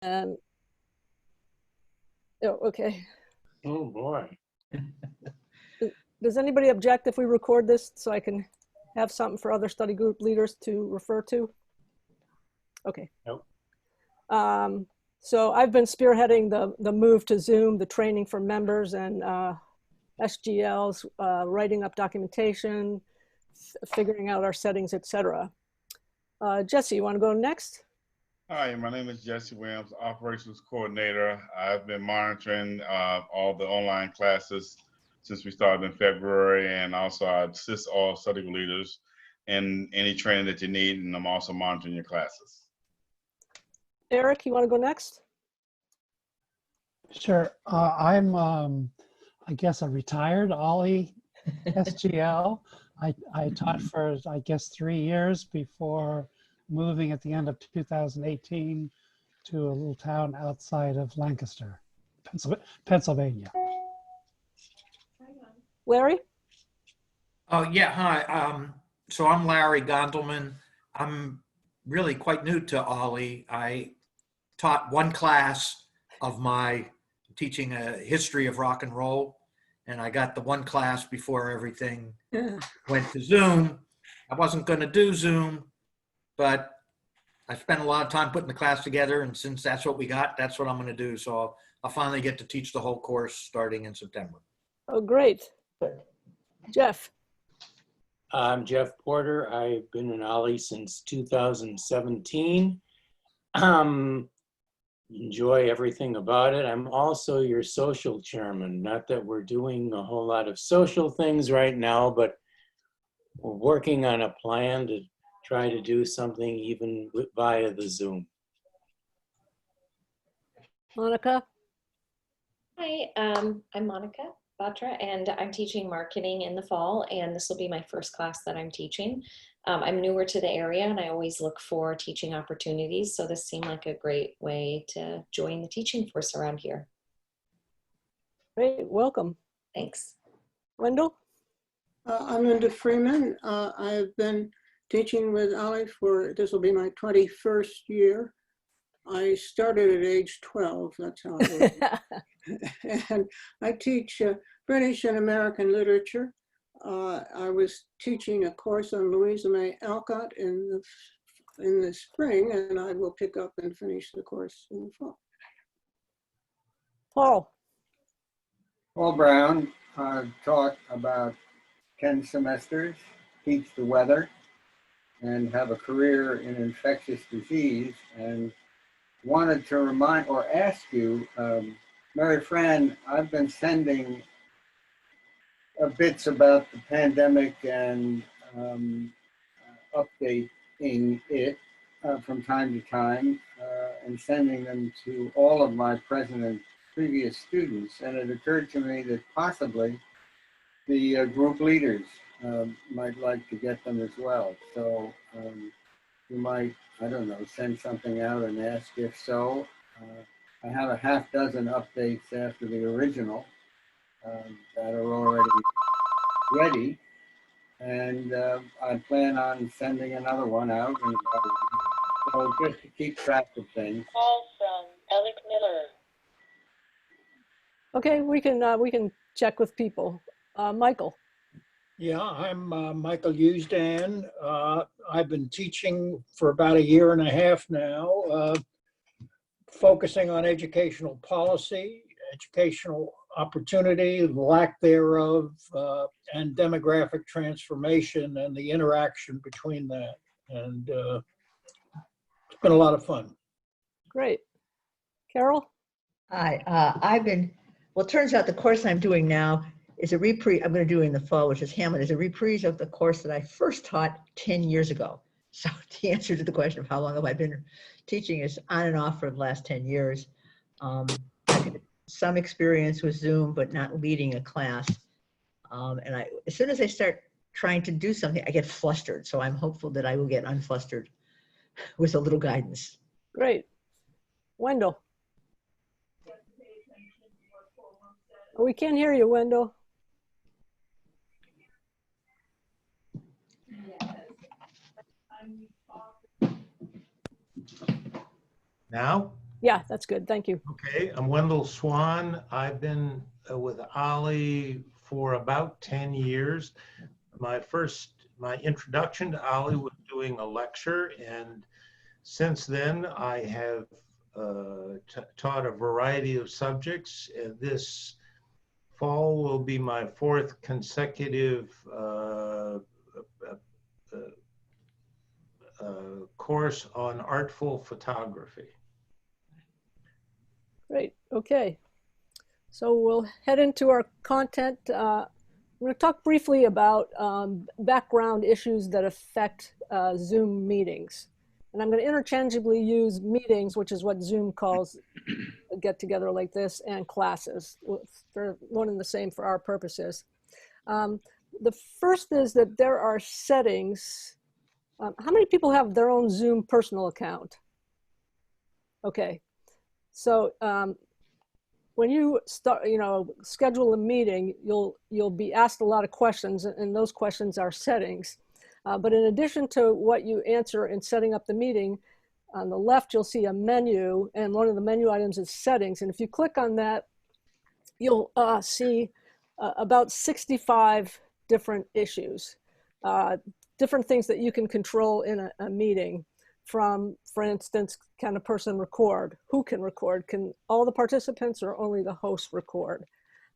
And, oh, okay. Oh, boy. Does anybody object if we record this so I can have something for other study group leaders to refer to? Okay. Nope. So I've been spearheading the move to Zoom, the training for members and SGLs, writing up documentation, figuring out our settings, etc. Jesse, you want to go next? Hi, my name is Jesse Williams, Operations Coordinator. I've been monitoring all the online classes since we started in February, and also I assist all study leaders in any training that you need, and I'm also monitoring your classes. Eric, you want to go next? Sure. I'm, I guess, a retired OLLI SGL. I taught for, I guess, 3 years before moving at the end of 2018 to a little town outside of Lancaster, Pennsylvania. Larry? Oh, yeah, hi. So I'm Larry Gondelman. I'm really quite new to OLLI. I taught one class of my teaching a history of rock and roll, and I got the one class before everything went to Zoom. I wasn't going to do Zoom, but I spent a lot of time putting the class together, and since that's what we got, that's what I'm going to do. So I'll finally get to teach the whole course starting in September. Oh, great. Jeff? I'm Jeff Porter. I've been in OLLI since 2017. Enjoy everything about it. I'm also your social chairman. Not that we're doing a whole lot of social things right now, but we're working on a plan to try to do something even via the Zoom. Monica? Hi, I'm Monica Batra, and I'm teaching marketing in the fall, and this will be my first class that I'm teaching. I'm newer to the area, and I always look for teaching opportunities, so this seemed like a great way to join the teaching force around here. Great, welcome. Thanks. Wendell? I'm Linda Freeman. I've been teaching with OLLI for, this will be my 21st year. I started at age 12, that's how it works. And I teach British and American literature. I was teaching a course on Louisa May Alcott in the spring, and I will pick up and finish the course in the fall. Paul? Paul Brown. I've taught about 10 semesters, teach the weather, and have a career in infectious disease, and wanted to remind or ask you, Mary Fran, I've been sending bits about the pandemic and updating it from time to time and sending them to all of my present and previous students. And it occurred to me that possibly the group leaders might like to get them as well. So you might, I don't know, send something out and ask if so. I have a half dozen updates after the original that are already ready. And I plan on sending another one out in about a week. So just to keep track of things. Call from Alec Miller. Okay, we can check with people. Michael? Yeah, I'm Michael Usdan. I've been teaching for about 1.5 years now, focusing on educational policy, educational opportunity, lack thereof, and demographic transformation and the interaction between that. And it's been a lot of fun. Great. Carol? Hi, well, it turns out the course I'm doing now is a reprise. I'm going to do it in the fall, which is Hamlet, is a reprise of the course that I first taught 10 years ago. So the answer to the question of how long have I been teaching is on and off for the last 10 years. I've had some experience with Zoom, but not leading a class. And as soon as I start trying to do something, I get flustered. So I'm hopeful that I will get unflustered with a little guidance. Great. Wendell? We can't hear you, Wendell. Now? Yeah, that's good. Thank you. Okay, I'm Wendell Swan. I've been with OLLI for about 10 years. My introduction to OLLI was doing a lecture, and since then I have taught a variety of subjects. This fall will be my fourth consecutive course on artful photography. Great. Okay. So we'll head into our content. I'm going to talk briefly about background issues that affect Zoom meetings. And I'm going to interchangeably use meetings, which is what Zoom calls a get together like this, and classes. They're one and the same for our purposes. The first is that there are settings. How many people have their own Zoom personal account? Okay. So when you start, schedule a meeting, you'll be asked a lot of questions, and those questions are settings. But in addition to what you answer in setting up the meeting, on the left you'll see a menu, and one of the menu items is settings. And if you click on that, you'll see about 65 different issues, different things that you can control in a meeting. From, for instance, can a person record? Who can record? Can all the participants or only the host record?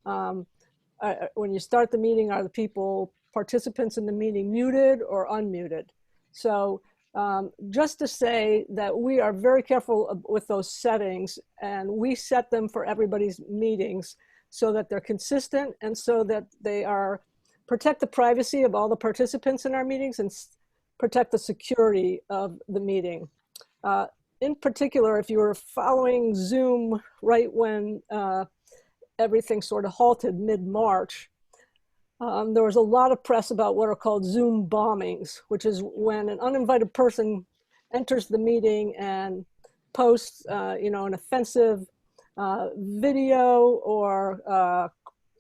When you start the meeting, are the participants in the meeting muted or unmuted? So just to say that we are very careful with those settings, and we set them for everybody's meetings so that they're consistent and so that they protect the privacy of all the participants in our meetings and protect the security of the meeting. In particular, if you were following Zoom right when everything sort of halted mid-March, there was a lot of press about what are called Zoom bombings, which is when an uninvited person enters the meeting and posts, an offensive video or,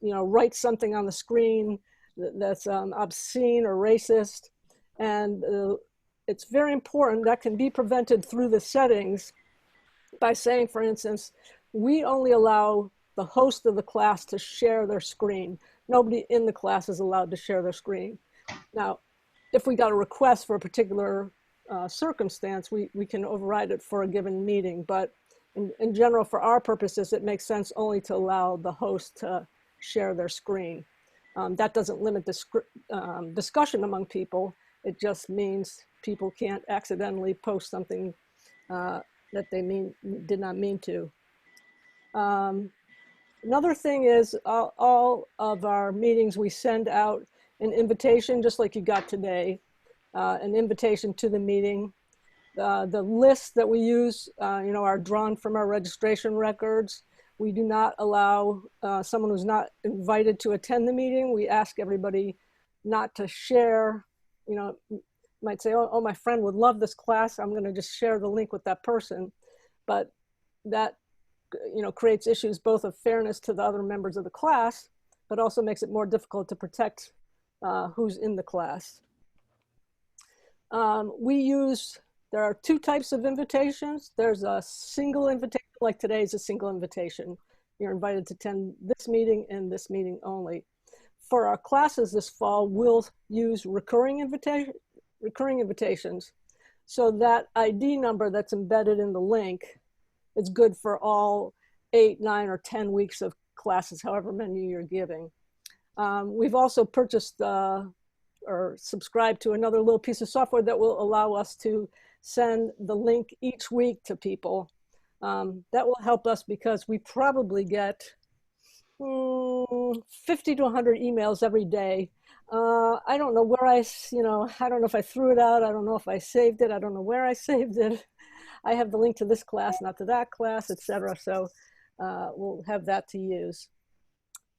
writes something on the screen that's obscene or racist. And it's very important that can be prevented through the settings by saying, for instance, we only allow the host of the class to share their screen. Nobody in the class is allowed to share their screen. Now, if we got a request for a particular circumstance, we can override it for a given meeting. But in general, for our purposes, it makes sense only to allow the host to share their screen. That doesn't limit the discussion among people. It just means people can't accidentally post something that they did not mean to. Another thing is all of our meetings, we send out an invitation, just like you got today, an invitation to the meeting. The lists that we use, are drawn from our registration records. We do not allow someone who's not invited to attend the meeting. We ask everybody not to share. You might say, oh, my friend would love this class. I'm going to just share the link with that person. But that, creates issues both of fairness to the other members of the class, but also makes it more difficult to protect who's in the class. There are two types of invitations. There's a single invitation, like today is a single invitation. You're invited to attend this meeting and this meeting only. For our classes this fall, we'll use recurring invitations. So that ID number that's embedded in the link is good for all 8, 9, or 10 weeks of classes, however many you're giving. We've also purchased or subscribed to another little piece of software that will allow us to send the link each week to people. That will help us because we probably get 50 to 100 emails every day. I don't know where I don't know if I threw it out. I don't know if I saved it. I don't know where I saved it. I have the link to this class, not to that class, etc. So we'll have that to use.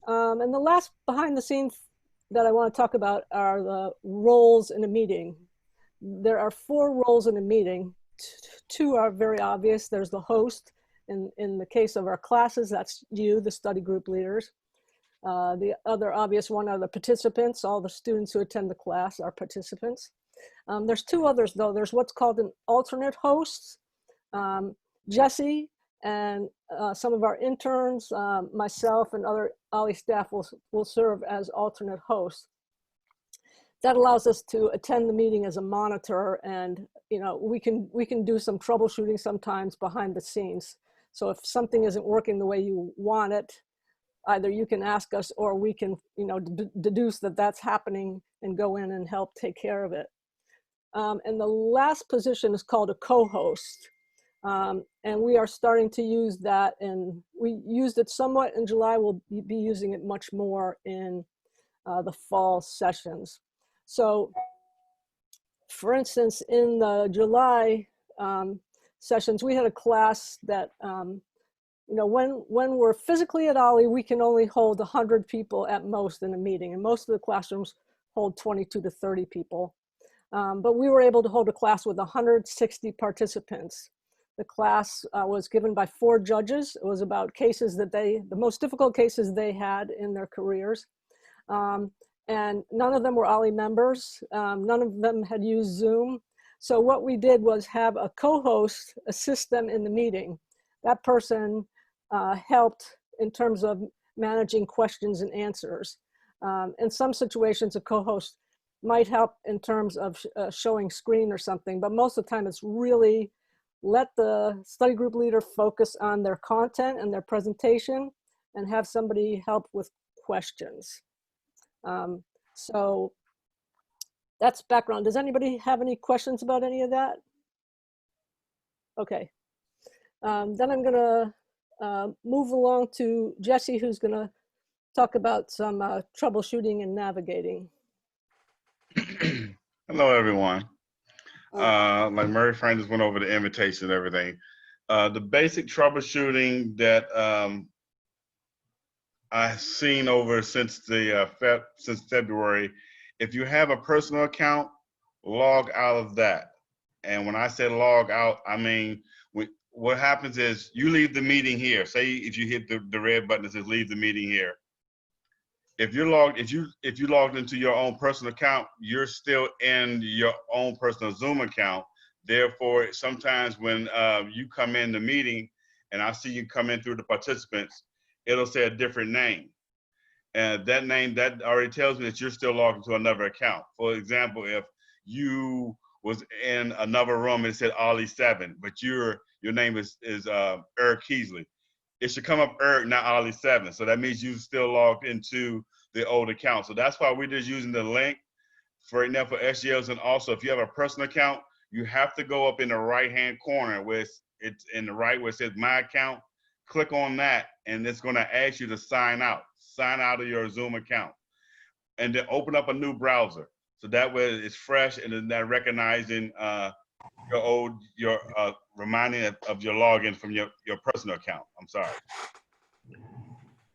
And the last behind the scenes that I want to talk about are the roles in a meeting. There are 4 roles in a meeting. 2 are very obvious. There's the host. In the case of our classes, that's you, the study group leaders. The other obvious one are the participants. All the students who attend the class are participants. There's 2 others though. There's what's called an alternate host. Jesse And some of our interns, myself and other OLLI staff will serve as alternate hosts. That allows us to attend the meeting as a monitor, and we can do some troubleshooting sometimes behind the scenes. So if something isn't working the way you want it, either you can ask us or we can deduce that that's happening and go in and help take care of it. And the last position is called a co-host. And we are starting to use that, and we used it somewhat in July. We'll be using it much more in the fall sessions. So for instance, in the July sessions, we had a class that, when we're physically at OLLI, we can only hold 100 people at most in a meeting, and most of the classrooms hold 22 to 30 people. But we were able to hold a class with 160 participants. The class was given by 4 judges. It was about cases that the most difficult cases they had in their careers. And none of them were OLLI members. None of them had used Zoom. So what we did was have a co-host assist them in the meeting. That person helped in terms of managing questions and answers. In some situations, a co-host might help in terms of showing screen or something, but most of the time it's really let the study group leader focus on their content and their presentation and have somebody help with questions. So that's background. Does anybody have any questions about any of that? Okay. Then I'm gonna move along to Jesse, who's gonna talk about some troubleshooting and navigating. Hello, everyone. Like Murray Frank just went over the invitation and everything. The basic troubleshooting that I've seen over since February, if you have a personal account, log out of that. And when I say log out, I mean what happens is you leave the meeting here. Say if you hit the red button that says leave the meeting here. If you logged into your own personal account, you're still in your own personal Zoom account. Therefore, sometimes when you come in the meeting and I see you come in through the participants, it'll say a different name. And that name, that already tells me that you're still logged into another account. For example, if you was in another room and it said OLLI 7, but your name is Eric Keesley, it should come up Eric, not OLLI 7. So that means you still logged into the old account. So that's why we're just using the link for right now for SGLs. And also, if you have a personal account, you have to go up in the right-hand corner where it's in the right where it says My Account. Click on that, and it's going to ask you to sign out of your Zoom account, and then open up a new browser. So that way it's fresh and then that recognizing your reminding of your login from your personal account. I'm sorry.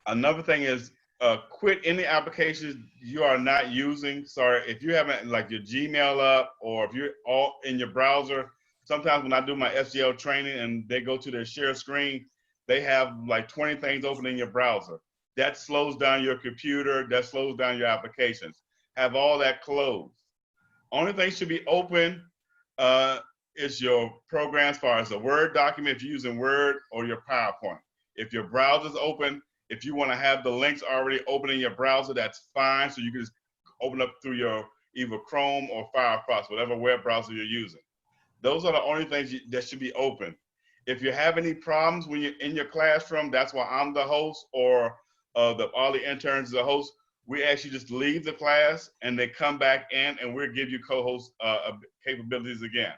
Another thing is quit any applications you are not using. Sorry, if you haven't like your Gmail up or if you're all in your browser, sometimes when I do my SGL training and they go to their share screen, they have like 20 things open in your browser. That slows down your computer, that slows down your applications. Have all that closed. Only thing should be open is your program as far as a Word document if you're using Word or your PowerPoint. If your browser's open, if you want to have the links already open in your browser, that's fine. So you can just open up through your either Chrome or Firefox, whatever web browser you're using. Those are the only things that should be open. If you have any problems when you're in your classroom, that's why I'm the host or all the interns are the host. We actually just leave the class and they come back in and we'll give you co-host capabilities again.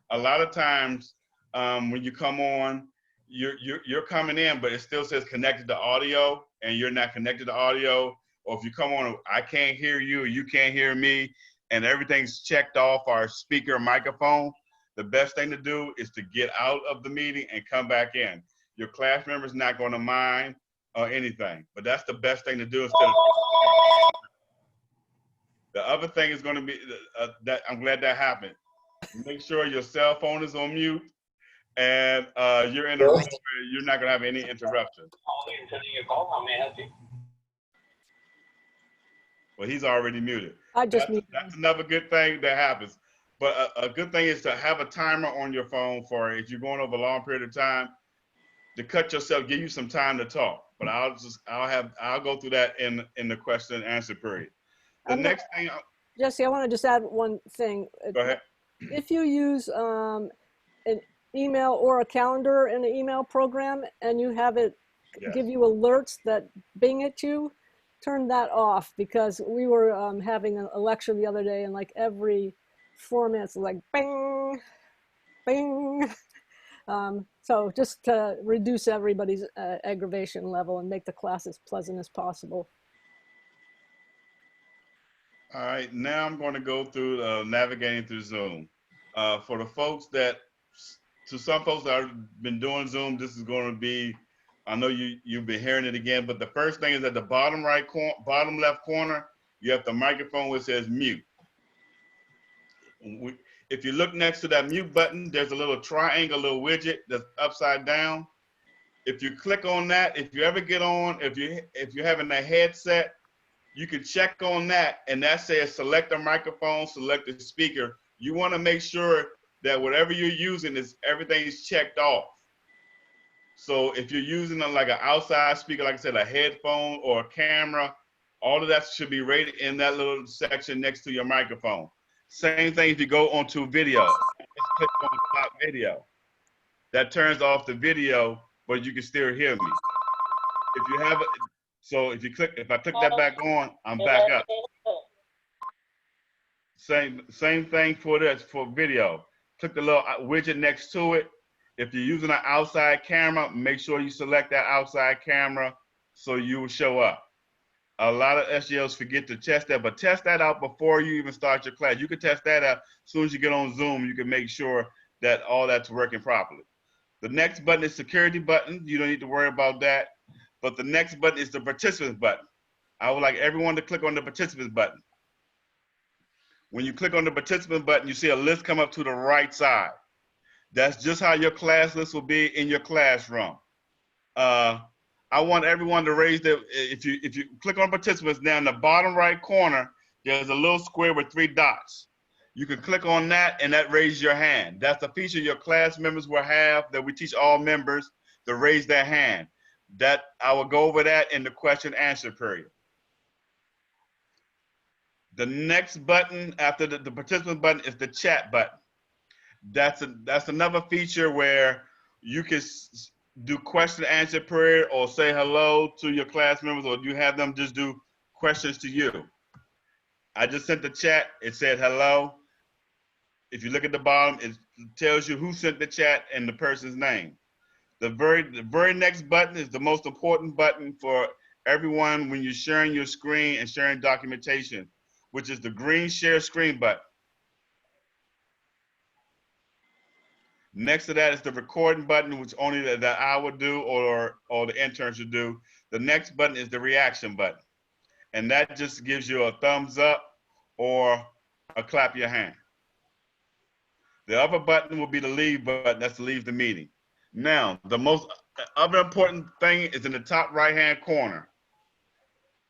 A lot of times when you come on, you're coming in, but it still says connected to audio and you're not connected to audio. Or if you come on, I can't hear you, you can't hear me, and everything's checked off our speaker microphone. The best thing to do is to get out of the meeting and come back in. Your class member's not going to mind or anything, but that's the best thing to do instead of. The other thing is going to be that I'm glad that happened. Make sure your cell phone is on mute and you're in a room where you're not going to have any interruptions. Well, he's already muted. That's another good thing that happens. But a good thing is to have a timer on your phone for if you're going over a long period of time. to cut yourself, give you some time to talk. But I'll go through that in the question and answer period. The next thing, Jesse, I want to just add one thing. go ahead. If you use an email or a calendar in an email program and you have it give you alerts that bing at you, turn that off, because we were having a lecture the other day and like every 4 minutes like bing, bing. So just to reduce everybody's aggravation level and make the class as pleasant as possible. All right, now I'm going to go through navigating through Zoom. For the folks to some folks that have been doing Zoom, this is going to be, I know you've been hearing it again, but the first thing is at the bottom bottom left corner, you have the microphone where it says mute. If you look next to that mute button, there's a little triangle, little widget that's upside down. If you click on that, if you ever get on, if you're having a headset, you can check on that, and that says select a microphone, select a speaker. You want to make sure that whatever you're using everything is checked off. So if you're using like an outside speaker, like I said, a headphone or a camera, all of that should be rated in that little section next to your microphone. Same thing if you go onto video. Just click on stop video. That turns off the video, but you can still hear me. If you have so if I click that back on, I'm back up. Same thing for this, for video. Click the little widget next to it. If you're using an outside camera, make sure you select that outside camera so you will show up. A lot of SGLs forget to test that, but test that out before you even start your class. You can test that out as soon as you get on Zoom. You can make sure that all that's working properly. The next button is security button. You don't need to worry about that. But the next button is the participants button. I would like everyone to click on the participants button. When you click on the participant button, you see a list come up to the right side. That's just how your class list will be in your classroom. I want everyone to raise their, if you click on participants, down in the bottom right corner, there's a little square with 3 dots. You can click on that and that raises your hand. That's a feature your class members will have that we teach all members to raise their hand. That I will go over that in the question answer period. The next button after the participant button is the chat button. That's another feature where you can do question answer period or say hello to your class members, or you have them just do questions to you. I just sent the chat, it said hello. If you look at the bottom, it tells you who sent the chat and the person's name. The very next button is the most important button for everyone when you're sharing your screen and sharing documentation, which is the green share screen button. Next to that is the recording button, which only that I would do or the intern should do. The next button is the reaction button. And that just gives you a thumbs up or a clap your hand. The other button will be the leave button, that's to leave the meeting. Now, the most other important thing is in the top right-hand corner.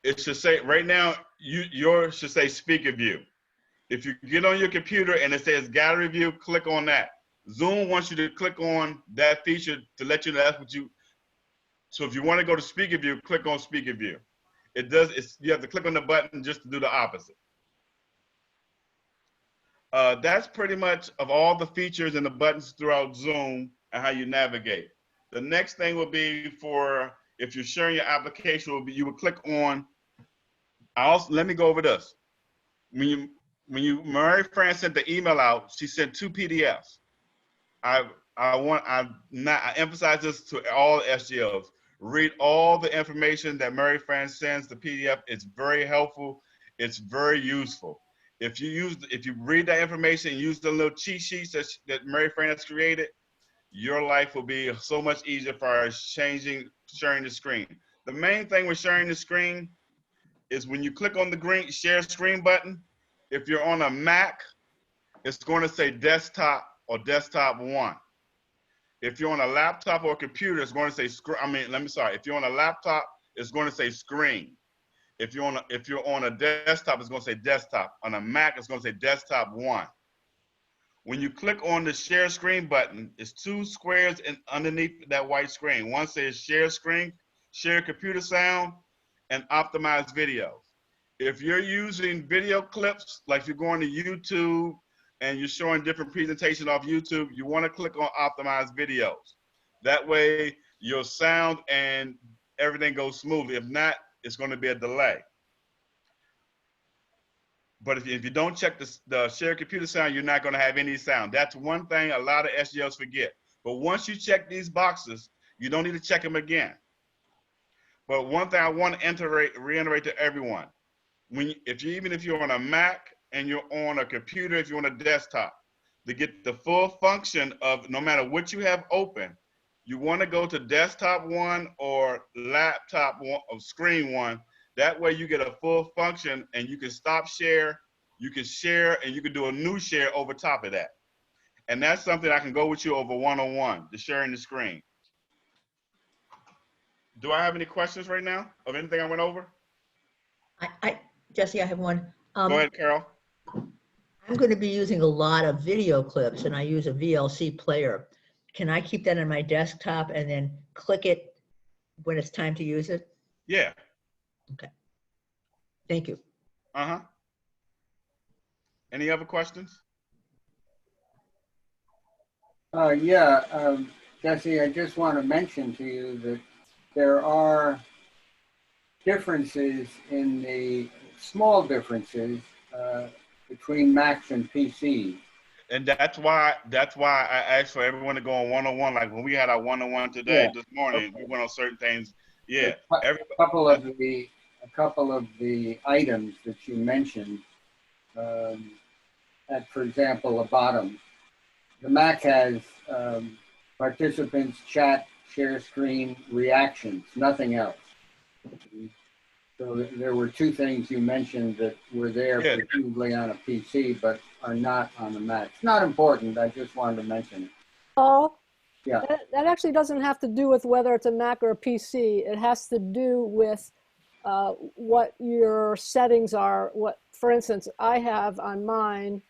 It should say, right now, yours should say speaker view. If you get on your computer and it says gallery view, click on that. Zoom wants you to click on that feature to let you know that's what you, so if you want to go to speaker view, click on speaker view. You have to click on the button just to do the opposite. That's pretty much of all the features and the buttons throughout Zoom and how you navigate. The next thing will be for, if you're sharing your application, you will click on, let me go over this. When Mary Fran sent the email out, she sent 2 PDFs. I emphasize this to all SGLs. Read all the information that Mary Fran sends. The PDF is very helpful. It's very useful. If you read that information and use the little cheat sheets that Mary Fran has created, your life will be so much easier for sharing the screen. The main thing with sharing the screen is when you click on the green share screen button, if you're on a Mac, it's going to say desktop or desktop 1. If you're on a laptop or a computer, it's going to say if you're on a laptop, it's going to say screen. If you're on a desktop, it's going to say desktop. On a Mac, it's going to say desktop 1. When you click on the share screen button, it's two squares underneath that white screen. One says share screen, share computer sound, and optimize video. If you're using video clips, like if you're going to YouTube and you're showing different presentations off YouTube, you want to click on optimize videos. That way your sound and everything goes smoothly. If not, it's going to be a delay. But if you don't check the share computer sound, you're not going to have any sound. That's one thing a lot of SGLs forget. But once you check these boxes, you don't need to check them again. But one thing I want to reiterate to everyone, even if you're on a Mac and you're on a computer, if you're on a desktop, to get the full function of no matter what you have open, you want to go to desktop one or laptop one or screen one. That way you get a full function and you can stop share, you can share, and you can do a new share over top of that. And that's something I can go with you over one-on-one, the sharing the screen. Do I have any questions right now of anything I went over? Jesse, I have one. Go ahead, Carol. I'm going to be using a lot of video clips and I use a VLC player. Can I keep that on my desktop and then click it when it's time to use it? Yeah. Okay. Thank you. Uh-huh. Any other questions? Jesse, I just want to mention to you that there are differences in the small differences between Macs and PCs. And that's why I asked for everyone to go on one-on-one. Like when we had our one-on-one today, this morning, we went on certain things. Yeah. A couple of the items that you mentioned, at, for example, the bottom, the Mac has participants, chat, share screen, reactions, nothing else. So there were two things you mentioned that were there presumably on a PC, but are not on the Mac. It's not important. I just wanted to mention it. Paul, yeah, that actually doesn't have to do with whether it's a Mac or a PC. It has to do with what your settings are. For instance, I have on mine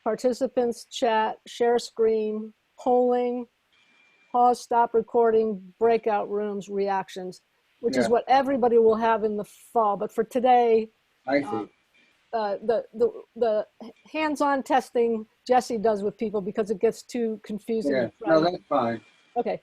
participants, chat, share screen, polling, pause, stop recording, breakout rooms, reactions, which is what everybody will have in the fall. But for today, I see. The hands-on testing Jesse does with people because it gets too confusing. Yeah, no, that's fine. Okay.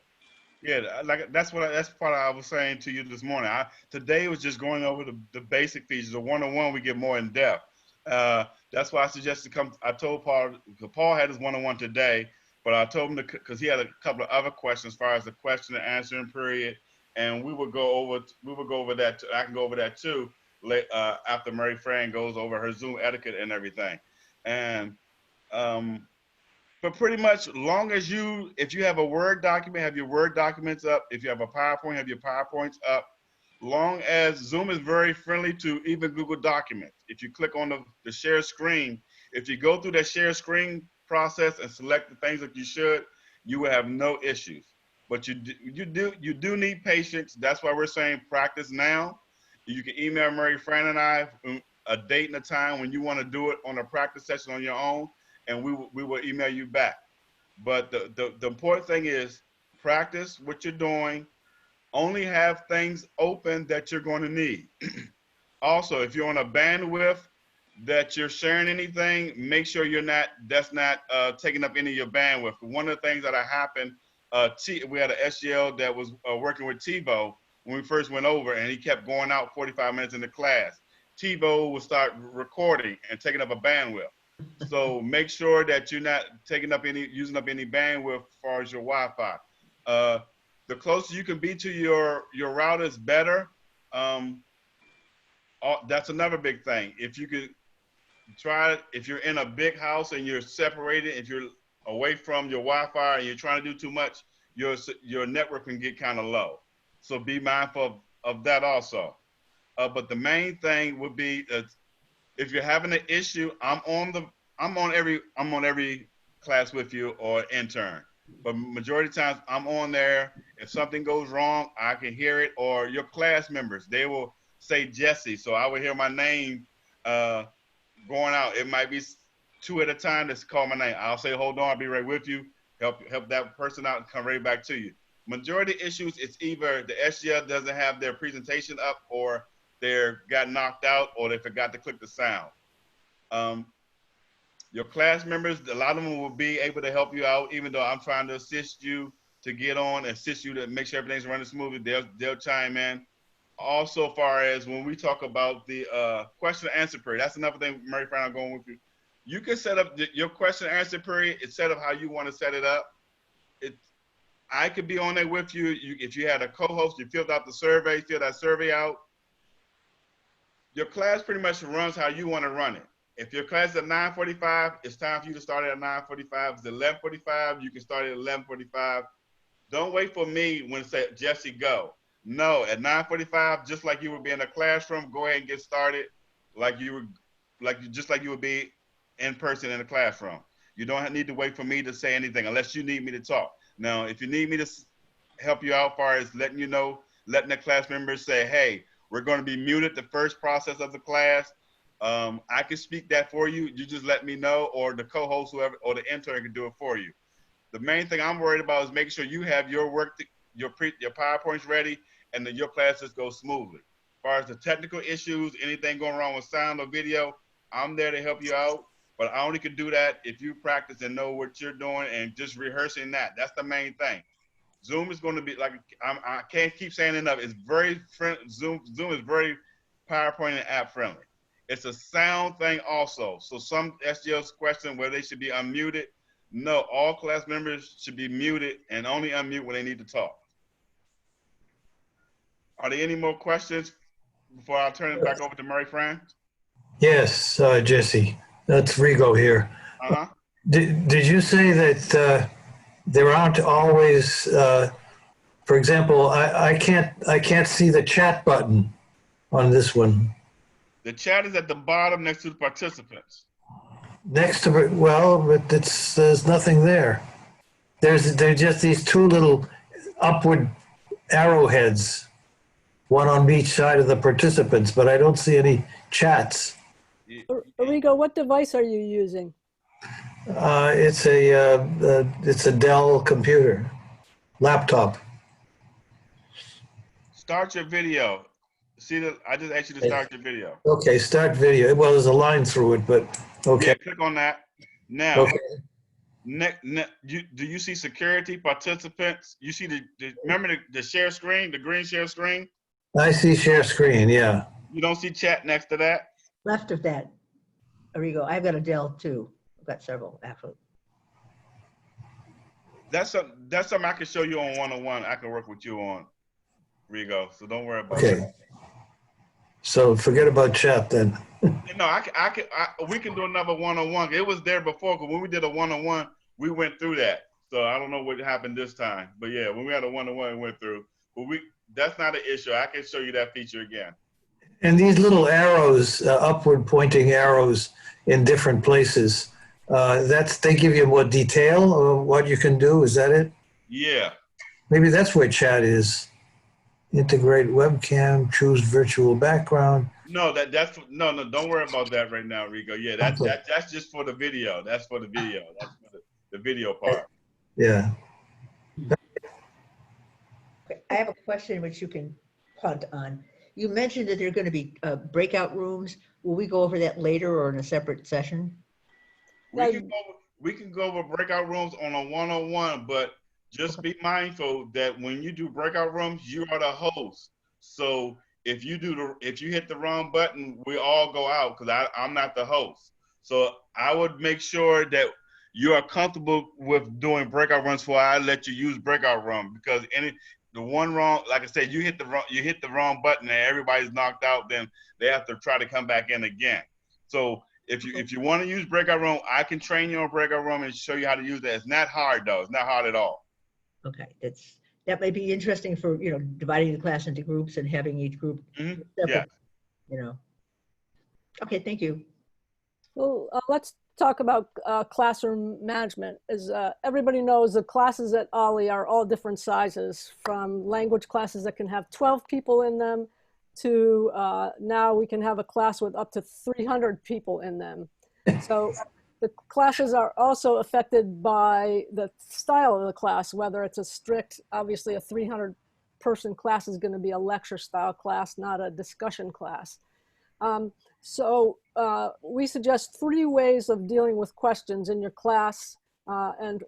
Yeah, that's part I was saying to you this morning. Today was just going over the basic features. The one-on-one we get more in depth. That's why I suggested I told Paul, because Paul had his one-on-one today, but I told him because he had a couple of other questions as far as the question and answering period, and we would go over that. I can go over that too after Mary Fran goes over her Zoom etiquette and everything. And but pretty much, long as if you have a Word document, have your Word documents up. If you have a PowerPoint, have your PowerPoints up. Long as Zoom is very friendly to even Google Documents. If you click on the share screen, if you go through that share screen process and select the things that you should, you will have no issues. But you do need patience. That's why we're saying practice now. You can email Mary Fran and I a date and a time when you want to do it on a practice session on your own, and we will email you back. But the important thing is practice what you're doing. Only have things open that you're going to need. Also, if you're on a bandwidth that you're sharing anything, make sure that's not taking up any of your bandwidth. One of the things that happened, we had an SGL that was working with TiVo when we first went over, and he kept going out 45 minutes into class. TiVo will start recording and taking up a bandwidth. So make sure that you're not using up any bandwidth as far as your Wi-Fi. The closer you can be to your router is better. That's another big thing. If you could if you're in a big house and you're separated, if you're away from your Wi-Fi and you're trying to do too much, your network can get kind of low. So be mindful of that also. But the main thing would be if you're having an issue, I'm on every class with you or intern. But majority of times I'm on there. If something goes wrong, I can hear it, or your class members, they will say Jesse. So I will hear my name going out. It might be two at a time, just call my name. I'll say, hold on, I'll be right with you. Help that person out and come right back to you. Majority issues, it's either the SGL doesn't have their presentation up, or they got knocked out, or they forgot to click the sound. Your class members, a lot of them will be able to help you out, even though I'm trying to assist you to get on, assist you to make sure everything's running smoothly. They'll chime in. Also, far as when we talk about the question and answer period, that's another thing, Mary Fran, I'm going with you. You can set up your question and answer period. It's set up how you want to set it up. I could be on there with you. If you had a co-host, you filled out the survey, fill that survey out. Your class pretty much runs how you want to run it. If your class is at 9:45, it's time for you to start at 9:45. If it's 11:45, you can start at 11:45. Don't wait for me when it says, Jesse, go. No, at 9:45, just like you would be in a classroom, go ahead and get started just like you would be in person in a classroom. You don't need to wait for me to say anything unless you need me to talk. Now, if you need me to help you out as far as letting the class members say, hey, we're going to be muted the first process of the class, I can speak that for you. You just let me know, or the co-host, whoever, or the intern can do it for you. The main thing I'm worried about is making sure you have your work, your PowerPoints ready, and that your classes go smoothly. As far as the technical issues, anything going wrong with sound or video, I'm there to help you out. But I only can do that if you practice and know what you're doing and just rehearsing that. That's the main thing. Zoom is going to be like, I can't keep saying enough. It's very friendly. Zoom is very PowerPoint and app friendly. It's a sound thing also. So some SGLs question whether they should be unmuted. No, all class members should be muted and only unmute when they need to talk. Are there any more questions before I turn it back over to Murray Fran? Yes, Jesse, that's Rigo here. Uh-huh. Did you say that there aren't always, for example, I can't see the chat button on this one. The chat is at the bottom next to the participants. Next to it, well, but there's nothing there. There's just these two little upward arrowheads, one on each side of the participants, but I don't see any chats. Rigo, what device are you using? It's a Dell computer, laptop. Start your video. See that I just asked you to start your video. Okay, start video. Well, there's a line through it, but okay. Yeah, click on that. Now, okay. Do you see security participants? You see remember the share screen, the green share screen? I see share screen, yeah. You don't see chat next to that? Left of that, Rigo, I've got a Dell too. I've got several, actually. That's something I can show you on one-on-one. I can work with you on, Rigo. So don't worry about Okay. that. So forget about chat then. No, we can do another one-on-one. It was there before, because when we did a one-on-one, we went through that. So I don't know what happened this time. But yeah, when we had a one-on-one, we went through. But that's not an issue. I can show you that feature again. And these little arrows, upward pointing arrows in different places, they give you more detail of what you can do. Is that it? Yeah. Maybe that's where chat is. Integrate webcam, choose virtual background. No, no, don't worry about that right now, Rigo. Yeah, that's just for the video. That's for the video. That's for the video part. Yeah. Okay, I have a question which you can punt on. You mentioned that there are going to be breakout rooms. Will we go over that later or in a separate session? We can go over breakout rooms on a one-on-one, but just be mindful that when you do breakout rooms, you are the host. So if you hit the wrong button, we all go out because I'm not the host. So I would make sure that you are comfortable with doing breakout rooms before I let you use breakout room, because the one wrong, like I said, you hit the wrong button and everybody's knocked out, then they have to try to come back in again. So if you want to use breakout room, I can train you on breakout room and show you how to use that. It's not hard though. It's not hard at all. Okay, that might be interesting for, dividing the class into groups and having each group separate, Yeah. Okay, thank you. Well, let's talk about classroom management. As everybody knows, the classes at OLLI are all different sizes, from language classes that can have 12 people in them to now we can have a class with up to 300 people in them. So The classes are also affected by the style of the class, whether it's a strict, obviously a 300-person class is going to be a lecture style class, not a discussion class. So we suggest 3 ways of dealing with questions in your class, and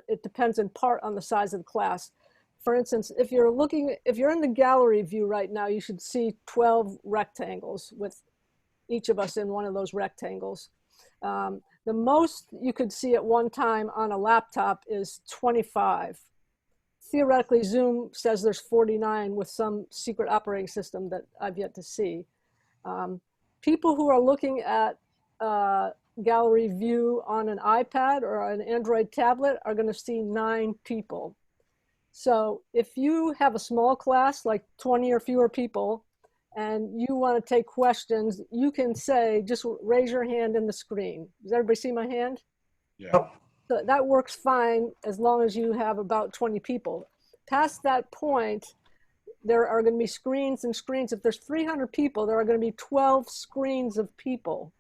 it depends in part on the size of the class. For instance, if you're in the gallery view right now, you should see 12 rectangles with each of us in one of those rectangles. The most you could see at one time on a laptop is 25. Theoretically, Zoom says there's 49 with some secret operating system that I've yet to see. People who are looking at gallery view on an iPad or an Android tablet are going to see 9 people. So if you have a small class, like 20 or fewer people, and you want to take questions, you can say, just raise your hand in the screen. Does everybody see my hand? Yeah. So that works fine as long as you have about 20 people. Past that point, there are going to be screens and screens. If there's 300 people, there are going to be 12 screens of people.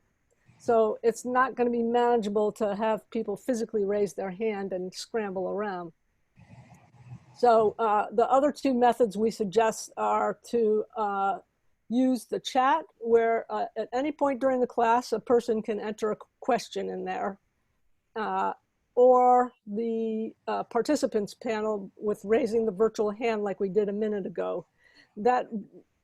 So it's not going to be manageable to have people physically raise their hand and scramble around. So the other 2 methods we suggest are to use the chat, where at any point during the class, a person can enter a question in there, or the participants panel with raising the virtual hand like we did a minute ago. That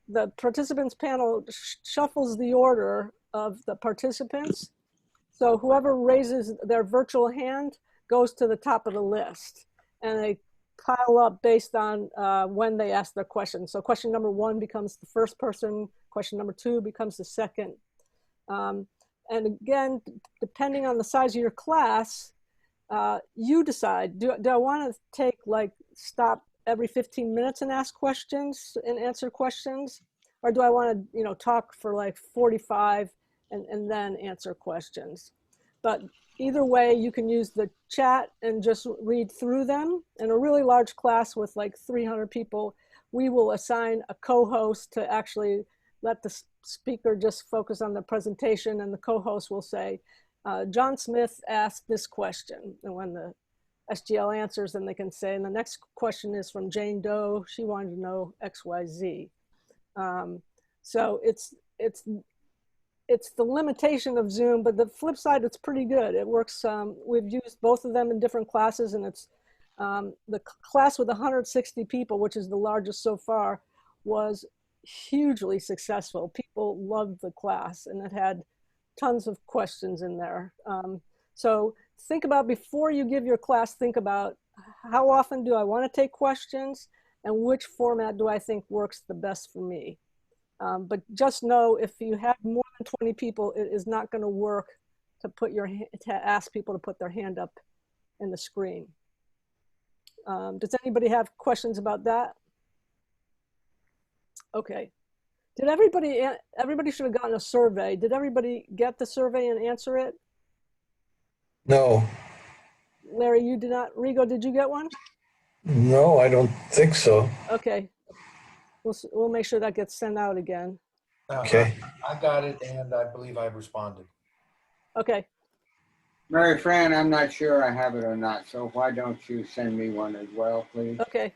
the participants panel shuffles the order of the participants. So whoever raises their virtual hand goes to the top of the list, and they pile up based on when they ask their question. So question number 1 becomes the first person, question number 2 becomes the second. And again, depending on the size of your class, you decide, do I want to take, like, stop every 15 minutes and ask questions and answer questions? Or do I want to, talk for like 45 and then answer questions? But either way, you can use the chat and just read through them. In a really large class with like 300 people, we will assign a co-host to actually let the speaker just focus on the presentation, and the co-host will say, John Smith asked this question. And when the SGL answers, then they can say, and the next question is from Jane Doe. She wanted to know X, Y, Z. So it's the limitation of Zoom, but the flip side, it's pretty good. It works. We've used both of them in different classes, and it's the class with 160 people, which is the largest so far, was hugely successful. People loved the class, and it had tons of questions in there. So think about, before you give your class, think about, how often do I want to take questions, and which format do I think works the best for me? But just know, if you have more than 20 people, it is not going to work to ask people to put their hand up in the screen. Does anybody have questions about that? Okay. Did everybody should have gotten a survey. Did everybody get the survey and answer it? No, Larry, you did not. Rigo, did you get one? no, I don't think so. Okay. We'll make sure that gets sent out again. Okay. I got it, and I believe I responded. Okay. Mary Fran, I'm not sure I have it or not, so why don't you send me one as well, please? Okay.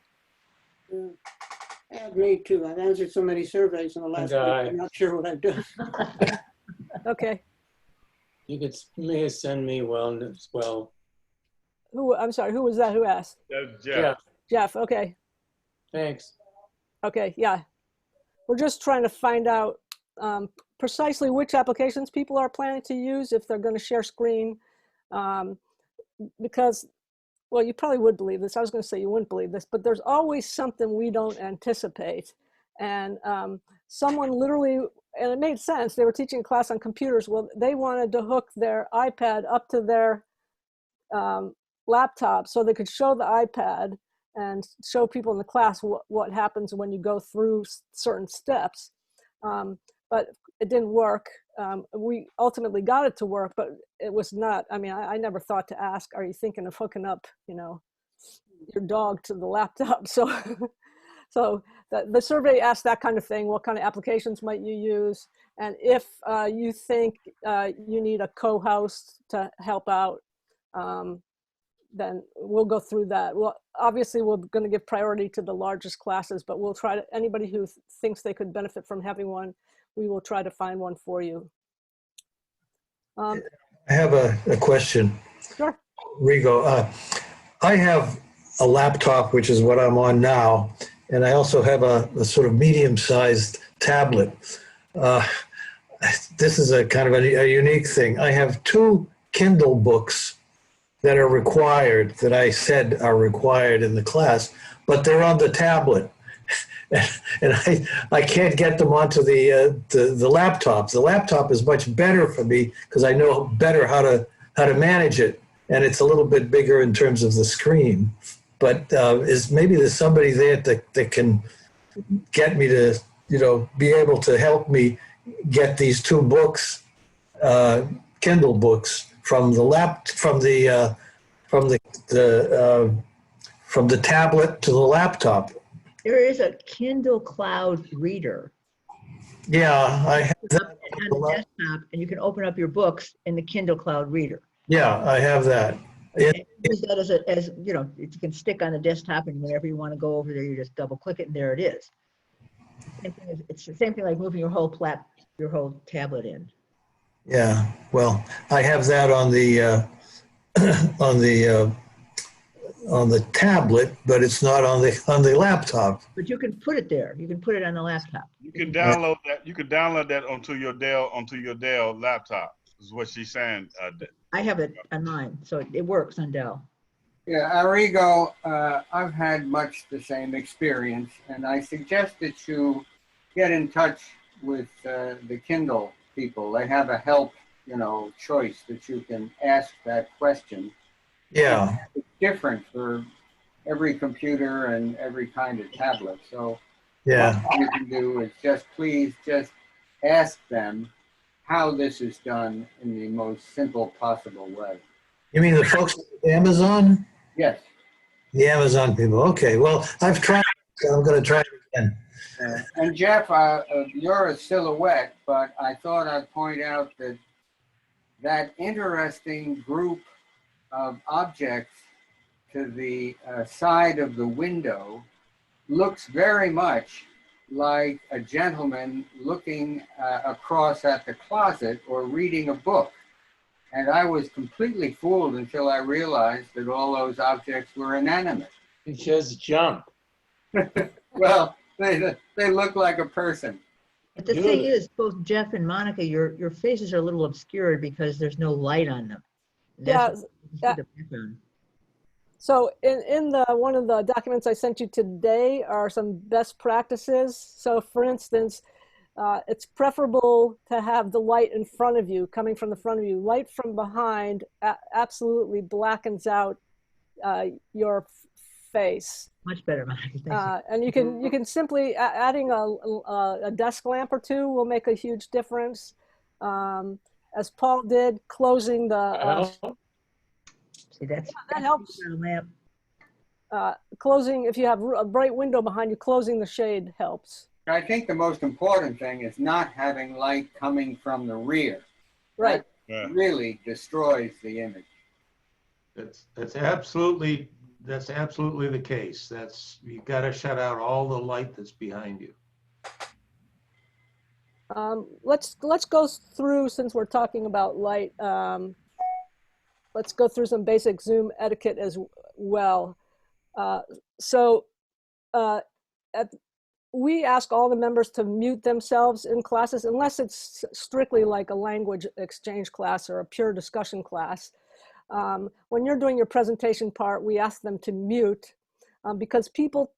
Add me too. I've answered so many surveys in the last week. I'm not sure what I've done. Okay. You may send me one as well. I'm sorry, who was that? Who asked? That's Jeff. Jeff, okay. Thanks. Okay, yeah. We're just trying to find out precisely which applications people are planning to use if they're going to share screen. Because, well, you probably would believe this. I was going to say you wouldn't believe this, but there's always something we don't anticipate. And someone literally, and it made sense, they were teaching a class on computers. Well, they wanted to hook their iPad up to their laptop so they could show the iPad and show people in the class what happens when you go through certain steps. But it didn't work. We ultimately got it to work, but it was not, I mean, I never thought to ask, are you thinking of hooking up, your dog to the laptop? So So the survey asks that kind of thing. What kind of applications might you use? And if you think you need a co-host to help out, then we'll go through that. Well, obviously we're going to give priority to the largest classes, but we'll try to, anybody who thinks they could benefit from having one, we will try to find one for you. I have a question. Sure. Rigo, I have a laptop, which is what I'm on now, and I also have a sort of medium-sized tablet. This is a kind of a unique thing. I have 2 Kindle books that are required, that I said are required in the class, but they're on the tablet. And I can't get them onto the laptop. The laptop is much better for me because I know better how to manage it, and it's a little bit bigger in terms of the screen. But maybe there's somebody there that can get me to, be able to help me get these 2 books, Kindle books, from the tablet to the laptop. There is a Kindle Cloud Reader. Yeah, I have that on the desktop, and you can open up your books in the Kindle Cloud Reader. Yeah, I have that. Use that as you can stick on the desktop, and whenever you want to go over there, you just double click it, and there it is. It's the same thing like moving your whole tablet in. Yeah, well, I have that on the on the tablet, but it's not on the laptop. But you can put it there. You can put it on the laptop. You can download that. You can download that onto your Dell laptop. Is what she's saying. I have it on mine, so it works on Dell. Yeah, Arrigo, I've had much the same experience, and I suggest that you get in touch with the Kindle people. They have a help, choice that you can ask that question. Yeah. It's different for every computer and every kind of tablet. So yeah, what you can do is just ask them how this is done in the most simple possible way. You mean the folks at Amazon? Yes. The Amazon people. Okay, well, I've tried, so I'm going to try it again. And Jeff, you're a silhouette, but I thought I'd point out that interesting group of objects to the side of the window looks very much like a gentleman looking across at the closet or reading a book. And I was completely fooled until I realized that all those objects were inanimate. You just jump. Well, they look like a person. But the thing is, both Jeff and Monica, your faces are a little obscured because there's no light on them. That's the background. So in one of the documents I sent you today are some best practices. So for instance, it's preferable to have the light in front of you, coming from the front of you. Light from behind absolutely blackens out your face. Much better, Monica. And you can simply, adding a desk lamp or 2 will make a huge difference. As Paul did, closing the... See, that helps. Closing, if you have a bright window behind you, closing the shade helps. I think the most important thing is not having light coming from the rear. Right. That really destroys the image. That's absolutely the case. You've got to shut out all the light that's behind you. Let's go through, since we're talking about light, let's go through some basic Zoom etiquette as well. We ask all the members to mute themselves in classes, unless it's strictly like a language exchange class or a pure discussion class. When you're doing your presentation part, we ask them to mute because people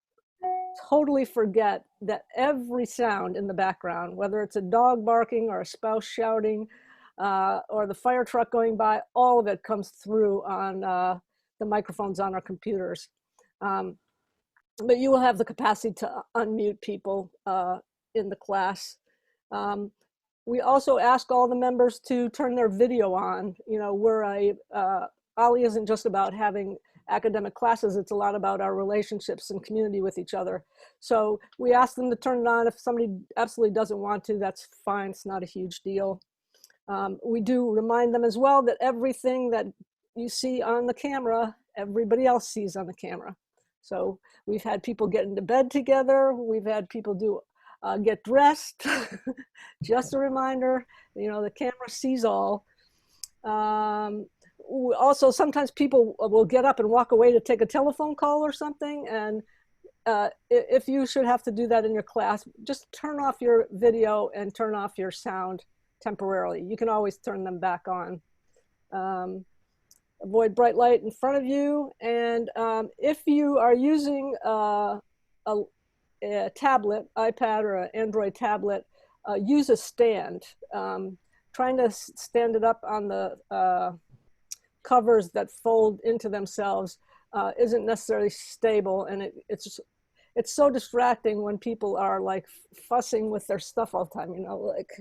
totally forget that every sound in the background, whether it's a dog barking or a spouse shouting or the fire truck going by, all of it comes through on the microphones on our computers. But you will have the capacity to unmute people in the class. We also ask all the members to turn their video on. OLLI isn't just about having academic classes, it's a lot about our relationships and community with each other. So we ask them to turn it on. If somebody absolutely doesn't want to, that's fine. It's not a huge deal. We do remind them as well that everything that you see on the camera, everybody else sees on the camera. So we've had people get into bed together. We've had people do get dressed. Just a reminder, you know, the camera sees all. Also, sometimes people will get up and walk away to take a telephone call or something. And if you should have to do that in your class, just turn off your video and turn off your sound temporarily. You can always turn them back on. Avoid bright light in front of you. And if you are using a tablet, iPad or an Android tablet, use a stand. Trying to stand it up on the covers that fold into themselves isn't necessarily stable, and it's so distracting when people are like fussing with their stuff all the time, you know, like,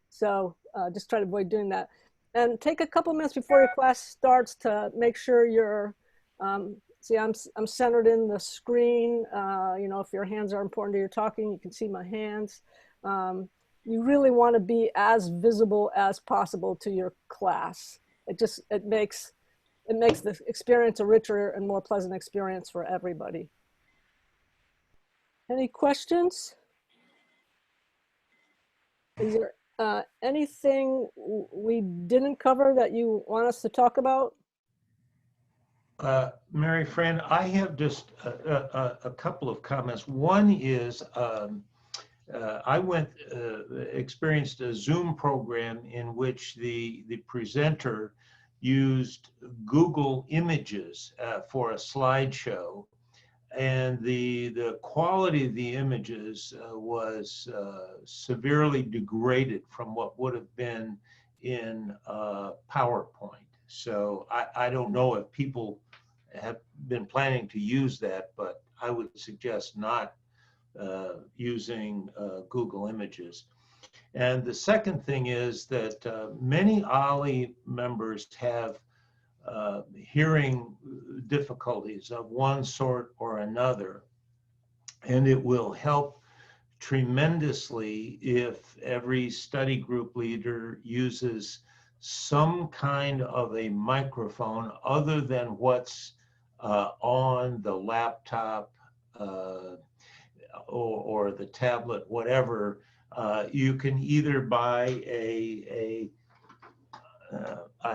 so just try to avoid doing that. And take a couple minutes before your class starts to make sure you're, see, I'm centered in the screen. You know, if your hands are important to your talking, you can see my hands. You really want to be as visible as possible to your class. It makes the experience a richer and more pleasant experience for everybody. Any questions? Is there anything we didn't cover that you want us to talk about? Mary Fran, I have just a couple of comments. One is I experienced a Zoom program in which the presenter used Google Images for a slideshow, and the quality of the images was severely degraded from what would have been in PowerPoint. So I don't know if people have been planning to use that, but I would suggest not using Google Images. And the second thing is that many OLLI members have hearing difficulties of one sort or another, and it will help tremendously if every study group leader uses some kind of a microphone other than what's on the laptop or the tablet, whatever. You can either buy a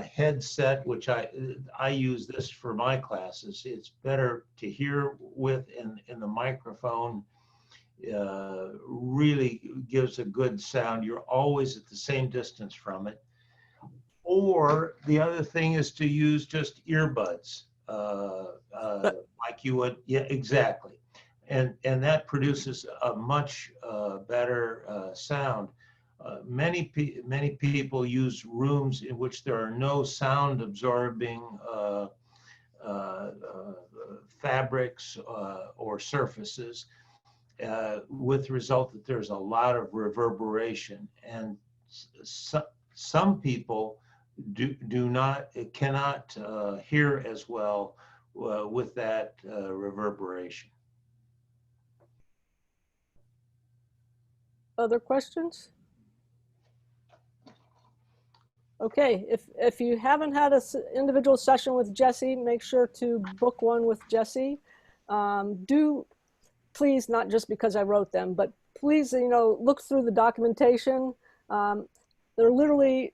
headset, which I use this for my classes. It's better to hear with, and the microphone really gives a good sound. You're always at the same distance from it. Or the other thing is to use just earbuds, like you would, yeah, exactly. And that produces a much better sound. Many people use rooms in which there are no sound absorbing fabrics or surfaces, with the result that there's a lot of reverberation. And some people cannot hear as well with that reverberation. Other questions? Okay, if you haven't had an individual session with Jesse, make sure to book one with Jesse. Do please, not just because I wrote them, but please, you know, look through the documentation. They're literally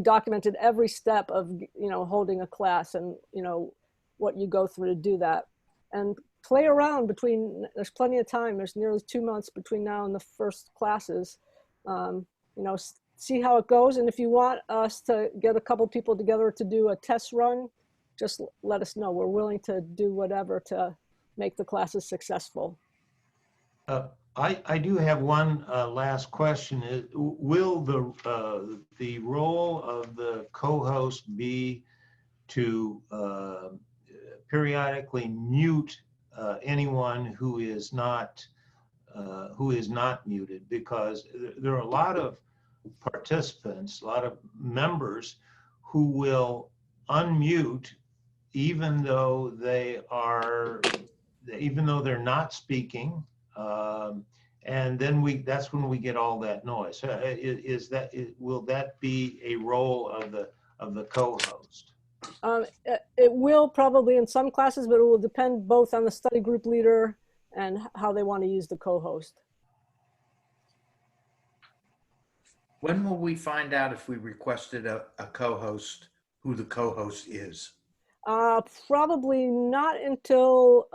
documented every step of, you know, holding a class, and, you know, what you go through to do that. And play around between, there's plenty of time. There's nearly 2 months between now and the first classes. You know, see how it goes. And if you want us to get a couple people together to do a test run, just let us know. We're willing to do whatever to make the classes successful. I do have one last question. Will the role of the co-host be to periodically mute anyone who is not muted? Because there are a lot of participants, a lot of members who will unmute even though they're not speaking. And then that's when we get all that noise. Will that be a role of the co-host? It will probably in some classes, but it will depend both on the study group leader and how they want to use the co-host. When will we find out if we requested a co-host, who the co-host is? Probably not until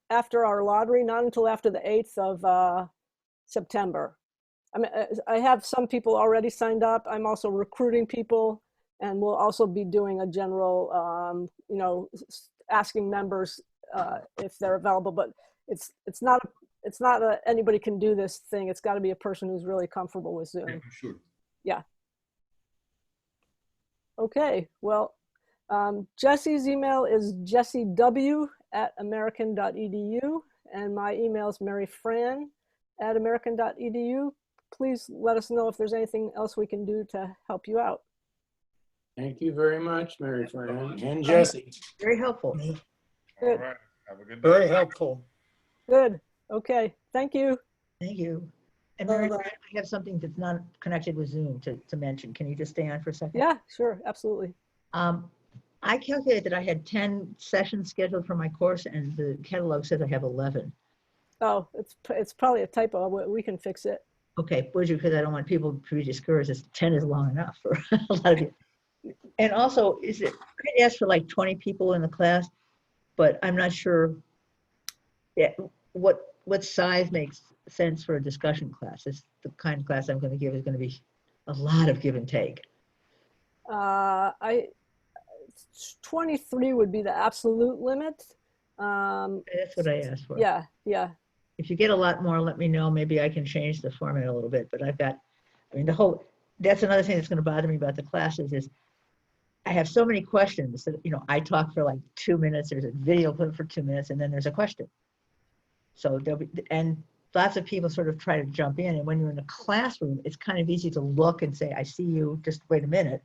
after our lottery, not until after the 8th of September. I mean, I have some people already signed up. I'm also recruiting people, and we'll also be doing a general, asking members if they're available. But it's not anybody can do this thing. It's got to be a person who's really comfortable with Zoom. Yeah, sure. Yeah. Okay. Well, Jesse's email is jessiew@american.edu, and my email is maryfran@american.edu. Please let us know if there's anything else we can do to help you out. Thank you very much, Mary Fran and Jesse. Very helpful. All Good. right. Have a good day. Very helpful. Good. Okay. Thank you. Thank you. And Mary, I have something that's not connected with Zoom to mention. Can you just stay on for a second? Yeah, sure. Absolutely. I calculated that I had 10 sessions scheduled for my course, and the catalog says I have 11. Oh, it's probably a typo. We can fix it. Okay, would you? Because I don't want people to be discouraged. 10 is long enough for a lot of you. And also, I asked for like 20 people in the class, but I'm not sure what size makes sense for a discussion class. It's the kind of class I'm going to give is going to be a lot of give and take. 23 would be the absolute limit. That's what I asked for. Yeah, yeah. If you get a lot more, let me know. Maybe I can change the format a little bit. But that's another thing that's going to bother me about the classes is I have so many questions that, I talk for like 2 minutes. There's a video clip for 2 minutes, and then there's a question. So and lots of people sort of try to jump in. And when you're in a classroom, it's kind of easy to look and say, I see you, just wait a minute.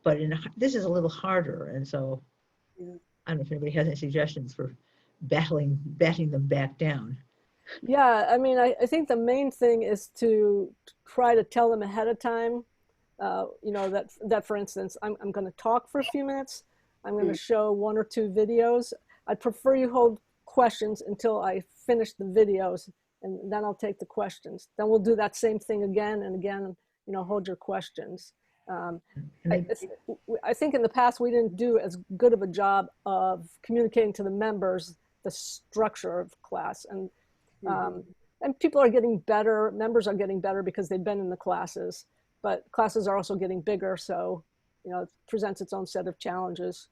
But this is a little harder. And so I don't know if anybody has any suggestions for batting them back down. Yeah, I mean, I think the main thing is to try to tell them ahead of time, that for instance, I'm going to talk for a few minutes. I'm going to show 1 or 2 videos. I'd prefer you hold questions until I finish the videos, and then I'll take the questions. Then we'll do that same thing again and again, hold your questions. I think in the past we didn't do as good of a job of communicating to the members the structure of class, and people are getting better. Members are getting better because they've been in the classes, but classes are also getting bigger, so it presents its own set of challenges.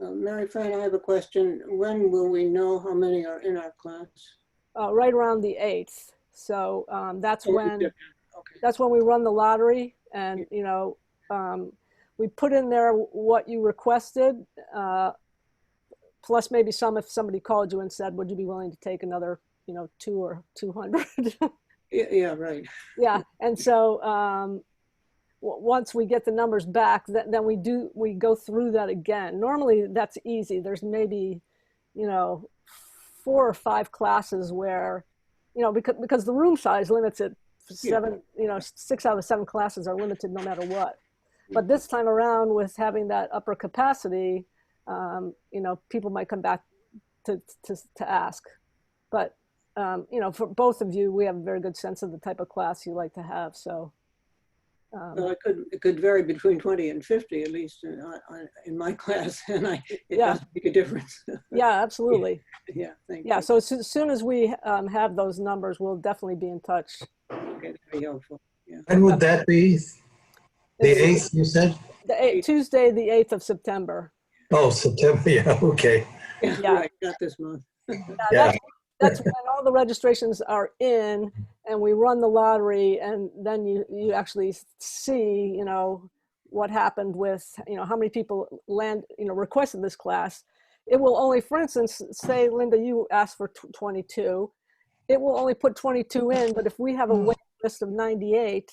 Mary Fran, I have a question. When will we know how many are in our class? Right around the 8th. So that's when we run the lottery, and we put in there what you requested, plus maybe some if somebody called you and said, would you be willing to take another 2 or 200? Yeah, right. Yeah, and so once we get the numbers back, then we go through that again. Normally that's easy. There's maybe 4 or 5 classes where because the room size limits it. 7, 6 out of 7 classes are limited no matter what. But this time around, with having that upper capacity, people might come back to ask. But for both of you, we have a very good sense of the type of class you like to have. So, well, it could vary between 20 and 50 at least in my class, and it does make a difference. Yeah, absolutely. Yeah, thank you. Yeah, so as soon as we have those numbers, we'll definitely be in touch. Okay, that'd be helpful. Yeah. When would that be? The 8th, you said? Tuesday, the 8th of September. Oh, September, yeah, okay. Yeah, right, not this month. Yeah. That's when all the registrations are in, and we run the lottery, and then you actually see, what happened with, how many people requested this class. It will only, for instance, say, Linda, you asked for 22. It will only put 22 in, but if we have a wait list of 98,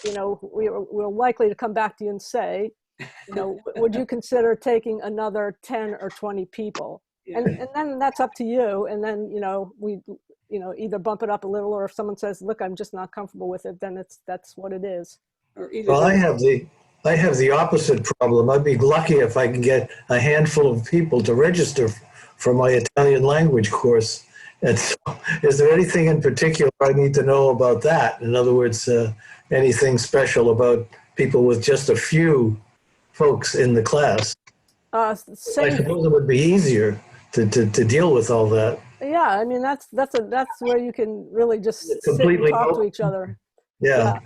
we're likely to come back to you and say, you know, would you consider taking another 10 or 20 people? Yeah. And then that's up to you. And then, you know, we, you know, either bump it up a little, or if someone says, look, I'm just not comfortable with it, then that's what it is. Or either Well, go- I have the opposite problem. I'd be lucky if I can get a handful of people to register for my Italian language course. And so, is there anything in particular I need to know about that? In other words, anything special about people with just a few folks in the class? I Same. suppose it would be easier to deal with all that. Yeah, I mean, that's where you can really just sit and Completely talk to open. each other. Yeah,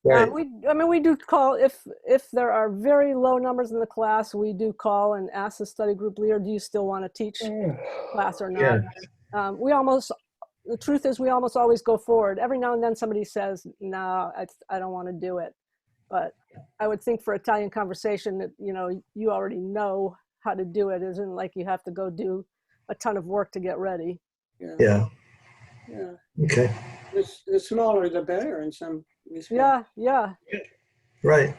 right. We do call if there are very low numbers in the class, we do call and ask the study group leader, do you still want to teach class or not? The truth is we almost always go forward. Every now and then somebody says, no, I don't want to do it. But I would think for Italian conversation that, you know, you already know how to do it. It isn't like you have to go do a ton of work to get ready. Yeah. Okay. The smaller the better in some respects. Yeah. Right.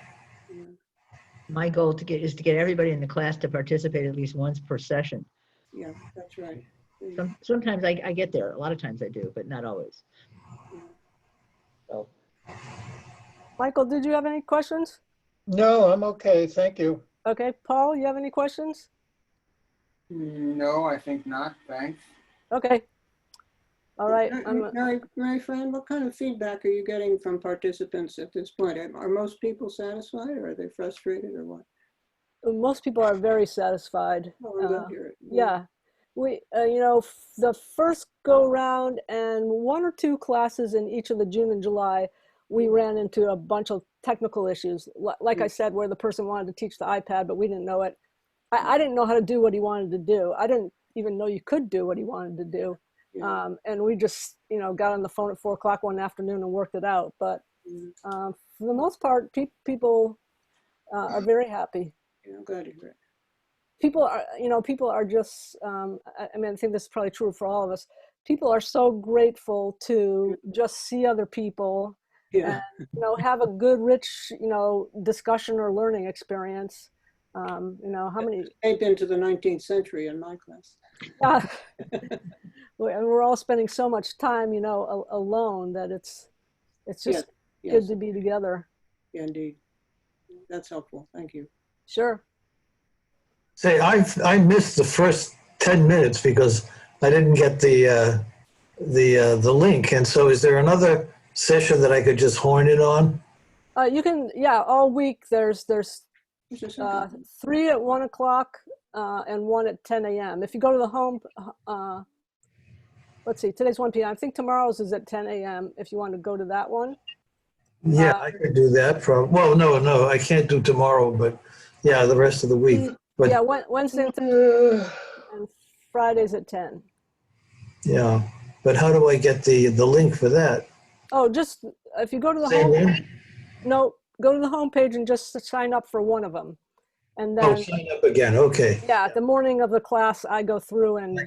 My goal is to get everybody in the class to participate at least once per session. Yeah, that's right. Sometimes I get there. A lot of times I do, but not always. So. Michael, did you have any questions? No, I'm okay. Thank you. Okay, Paul, you have any questions? No, I think not. Thanks. Okay. All right. My friend, what kind of feedback are you getting from participants at this point? Are most people satisfied, or are they frustrated, or what? Most people are very satisfied. Oh, I'm glad to hear it. Yeah. We, you know, the first go round and one or two classes in each of the June and July, we ran into a bunch of technical issues. Like I said, where the person wanted to teach the iPad, but we didn't know it. I didn't know how to do what he wanted to do. I didn't even know you could do what he wanted to do. And we just, you know, got on the phone at 4 o'clock one afternoon and worked it out. But for the most part, people are very happy. Yeah, I'm glad to hear it. People are just, I mean, I think this is probably true for all of us. People are so grateful to just see other people and, you know, have a good, rich, you know, discussion or learning experience. You know, how many? They've been to the 19th century in my class. Yeah. And we're all spending so much time, you know, alone that it's just good to be together. Yeah, indeed. That's helpful. Thank you. Sure. Say, I missed the first 10 minutes because I didn't get the link. And so is there another session that I could just horn in on? You can, all week there's 3 at 1 o'clock and 1 at 10 a.m. If you go to the home, let's see, today's 1 p.m. I think tomorrow's is at 10 a.m. if you want to go to that one. Yeah, I could do that. Well, no, I can't do tomorrow, but yeah, the rest of the week. But, yeah, Wednesday and Fridays at 10. Yeah, but how do I get the link for that? Oh, just if you go to the home, go to the homepage and just sign up for one of them, and then sign up again. Okay. Yeah, the morning of the class, I go through and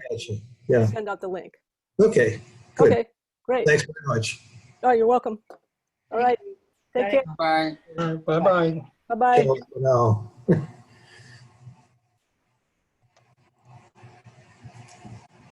send out the link. Okay. Good. Okay, great. Thanks very much. Oh, you're welcome. All right. Take care. Bye. Bye-bye. Bye-bye. No.